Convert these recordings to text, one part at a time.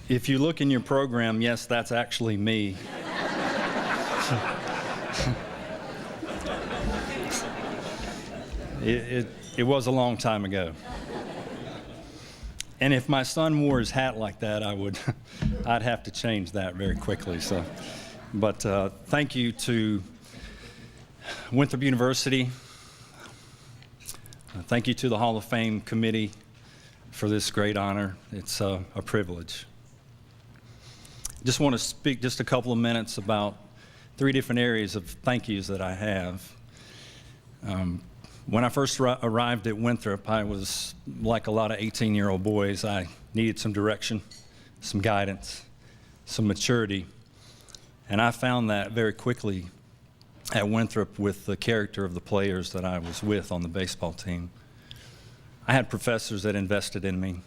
If you look in your program, yes, that's actually me. It was a long time ago. And if my son wore his hat like that, I'd have to change that very quickly. So, but thank you to Winthrop University. Thank you to the Hall of Fame committee for this great honor. It's a privilege. Just want to speak just a couple of minutes about 3 different areas of thank yous that I have. When I first arrived at Winthrop, I was like a lot of 18-year-old boys. I needed some direction, some guidance, some maturity. And I found that very quickly at Winthrop with the character of the players that I was with on the baseball team. I had professors that invested in me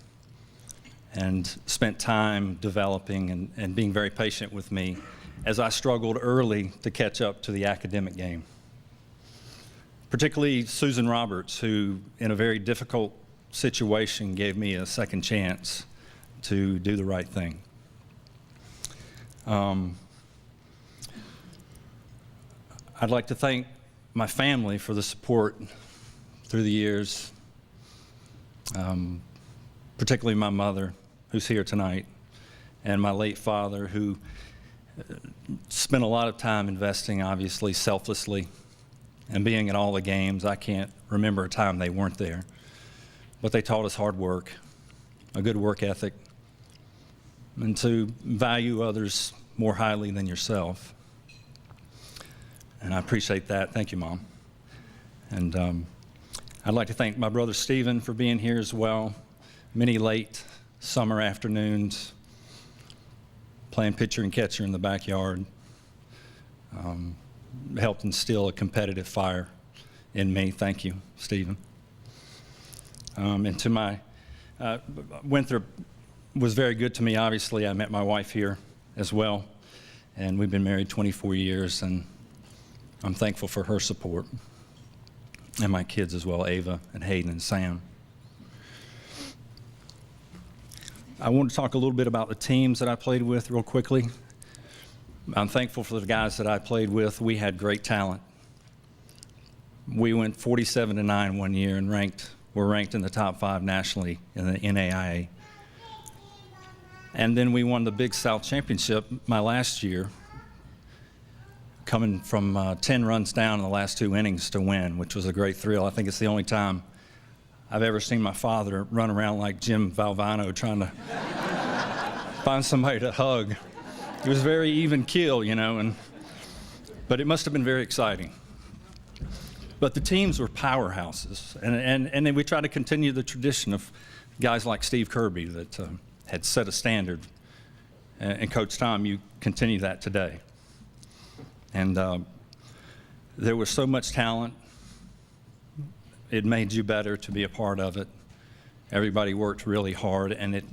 and spent time developing and being very patient with me as I struggled early to catch up to the academic game. Particularly Susan Roberts, who in a very difficult situation gave me a second chance to do the right thing. I'd like to thank my family for the support through the years, particularly my mother, who's here tonight, and my late father, who spent a lot of time investing, obviously, selflessly, and being at all the games. I can't remember a time they weren't there. But they taught us hard work, a good work ethic, and to value others more highly than yourself. And I appreciate that. Thank you, Mom. And I'd like to thank my brother Stephen for being here as well. Many late summer afternoons, playing pitcher and catcher in the backyard. Helped instill a competitive fire in me. Thank you, Stephen. And to my, Winthrop was very good to me. Obviously, I met my wife here as well, and we've been married 24 years, and I'm thankful for her support, and my kids as well, Ava and Hayden and Sam. I want to talk a little bit about the teams that I played with real quickly. I'm thankful for the guys that I played with. We had great talent. We went 47-9 one year and were ranked in the top 5 nationally in the NAIA. And then we won the Big South Championship my last year, coming from 10 runs down in the last 2 innings to win, which was a great thrill. I think it's the only time I've ever seen my father run around like Jim Valvano trying to find somebody to hug. It was very even keel, you know, but it must have been very exciting. But the teams were powerhouses, and then we tried to continue the tradition of guys like Steve Kirby that had set a standard. And Coach Tom, you continue that today. And there was so much talent. It made you better to be a part of it. Everybody worked really hard, and it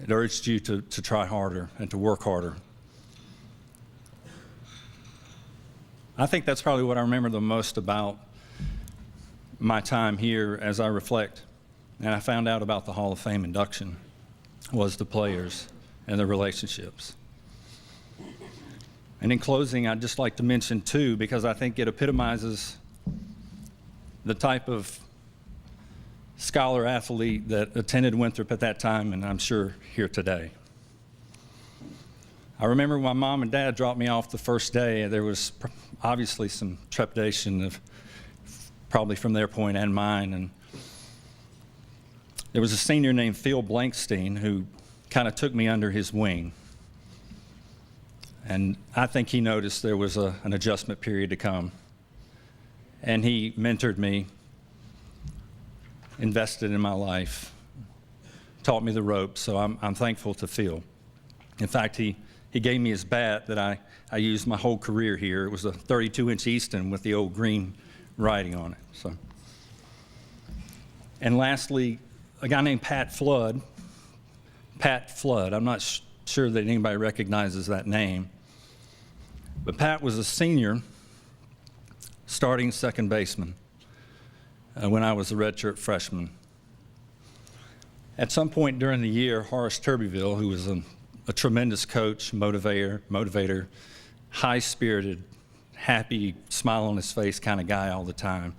urged you to try harder and to work harder. I think that's probably what I remember the most about my time here as I reflect. And I found out about the Hall of Fame induction was the players and the relationships. And in closing, I'd just like to mention too, because I think it epitomizes the type of scholar athlete that attended Winthrop at that time, and I'm sure here today. I remember my mom and dad dropped me off the first day. There was obviously some trepidation, probably from their point and mine. And there was a senior named Phil Blankstein who kind of took me under his wing. And I think he noticed there was an adjustment period to come. And he mentored me, invested in my life, taught me the ropes, so I'm thankful to Phil. In fact, he gave me his bat that I used my whole career here. It was a 32-inch Easton with the old green writing on it. So. And lastly, a guy named Pat Flood. Pat Flood. I'm not sure that anybody recognizes that name. But Pat was a senior starting second baseman when I was a redshirt freshman. At some point during the year, Horace Turbyville, who was a tremendous coach, motivator, high-spirited, happy, smile on his face kind of guy all the time,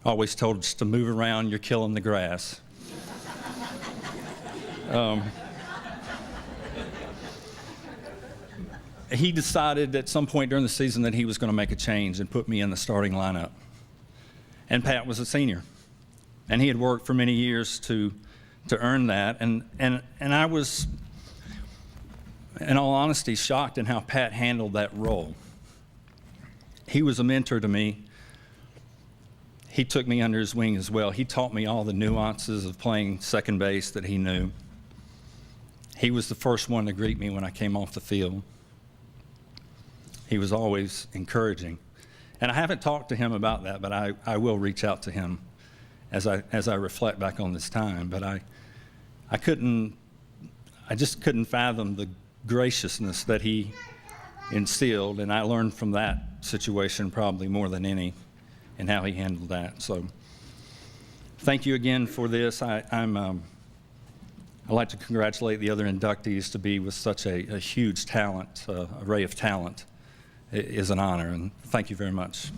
always told us to move around, you're killing the grass. He decided at some point during the season that he was going to make a change and put me in the starting lineup. And Pat was a senior, and he had worked for many years to earn that. And I was, in all honesty, shocked in how Pat handled that role. He was a mentor to me. He took me under his wing as well. He taught me all the nuances of playing second base that he knew. He was the first one to greet me when I came off the field. He was always encouraging. And I haven't talked to him about that, but I will reach out to him as I reflect back on this time. But I just couldn't fathom the graciousness that he instilled, and I learned from that situation probably more than any in how he handled that. So thank you again for this. I'd like to congratulate the other inductees. To be with such a huge talent, array of talent, is an honor, and thank you very much.